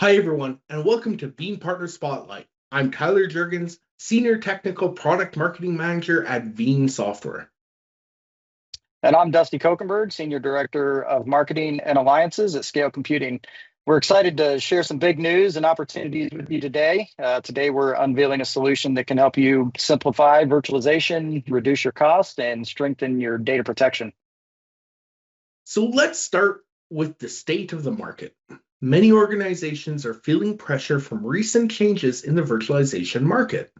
Hi, everyone, and welcome to Veeam Partner Spotlight. I'm Tyler Jurgens, Senior Technical Product Marketing Manager at Veeam Software. And I'm Dusty Kokenberg, Senior Director of Marketing and Alliances at Scale Computing. We're excited to share some big news and opportunities with you today. Today, we're unveiling a solution that can help you simplify virtualization, reduce your cost, and strengthen your data protection. So let's start with the state of the market. Many organizations are feeling pressure from recent changes in the virtualization market.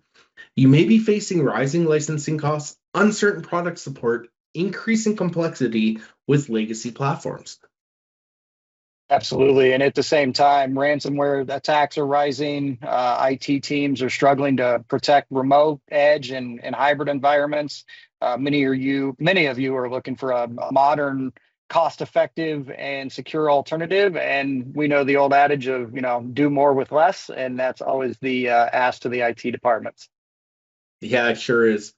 You may be facing rising licensing costs, uncertain product support, increasing complexity with legacy platforms. Absolutely. And at the same time, ransomware attacks are rising. IT teams are struggling to protect remote, edge, and hybrid environments. Many of you are looking for a modern, cost-effective, and secure alternative. And we know the old adage of, do more with less, and that's always the ask to the IT departments. Yeah, it sure is.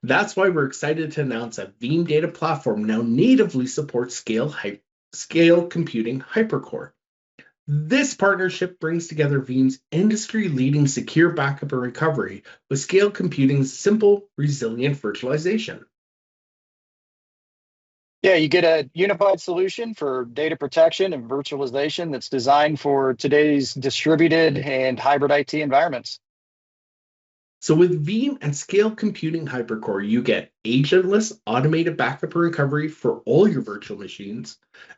That's why we're excited to announce that Veeam Data Platform now natively supports Scale Computing Hypercore. This partnership brings together Veeam's industry-leading secure backup and recovery with Scale Computing's simple, resilient virtualization. Yeah, you get a unified solution for data protection and virtualization that's designed for today's distributed and hybrid IT environments. So with Veeam and Scale Computing Hypercore, you get agentless automated backup and recovery for all your virtual machines,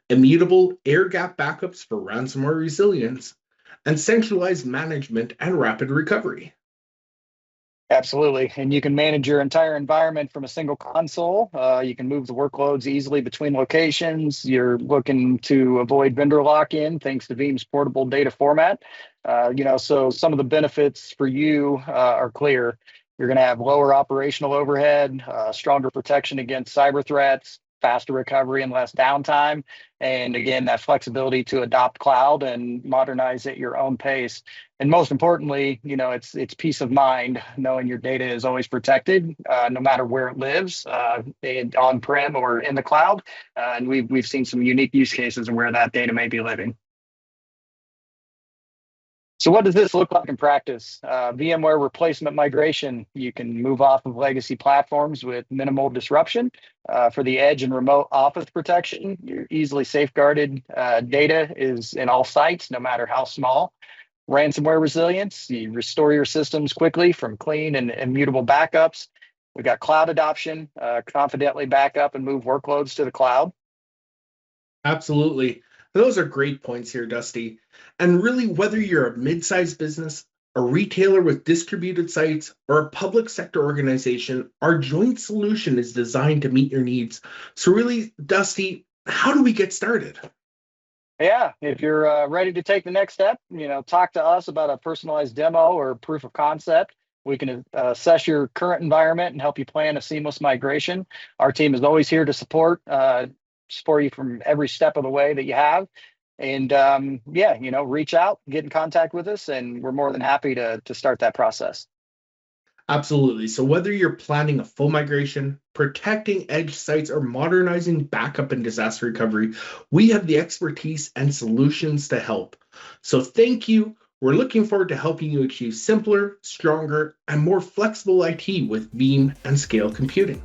immutable air-gap backups for ransomware resilience, and centralized management and rapid recovery. Absolutely. And you can manage your entire environment from a single console. You can move the workloads easily between locations. You're looking to avoid vendor lock-in thanks to Veeam's portable data format. So some of the benefits for you are clear. You're going to have lower operational overhead, stronger protection against cyber threats, faster recovery and less downtime. And again, that flexibility to adopt cloud and modernize at your own pace. And most importantly, it's peace of mind knowing your data is always protected, no matter where it lives, on-prem or in the cloud. And we've seen some unique use cases where that data may be living. So what does this look like in practice? VMware replacement migration. You can move off of legacy platforms with minimal disruption. For the edge and remote office protection, your easily safeguarded data is in all sites, no matter how small. Ransomware resilience, you restore your systems quickly from clean and immutable backups. We've got cloud adoption, confidently back up and move workloads to the cloud. Absolutely. Those are great points here, Dusty. And really, whether you're a mid-sized business, a retailer with distributed sites, or a public sector organization, our joint solution is designed to meet your needs. So really, Dusty, how do we get started? Yeah, if you're ready to take the next step, talk to us about a personalized demo or proof of concept. We can assess your current environment and help you plan a seamless migration. Our team is always here to support you from every step of the way that you have. And reach out, get in contact with us, and we're more than happy to start that process. Absolutely. So whether you're planning a full migration, protecting edge sites, or modernizing backup and disaster recovery, we have the expertise and solutions to help. So thank you. We're looking forward to helping you achieve simpler, stronger, and more flexible IT with Veeam and Scale Computing.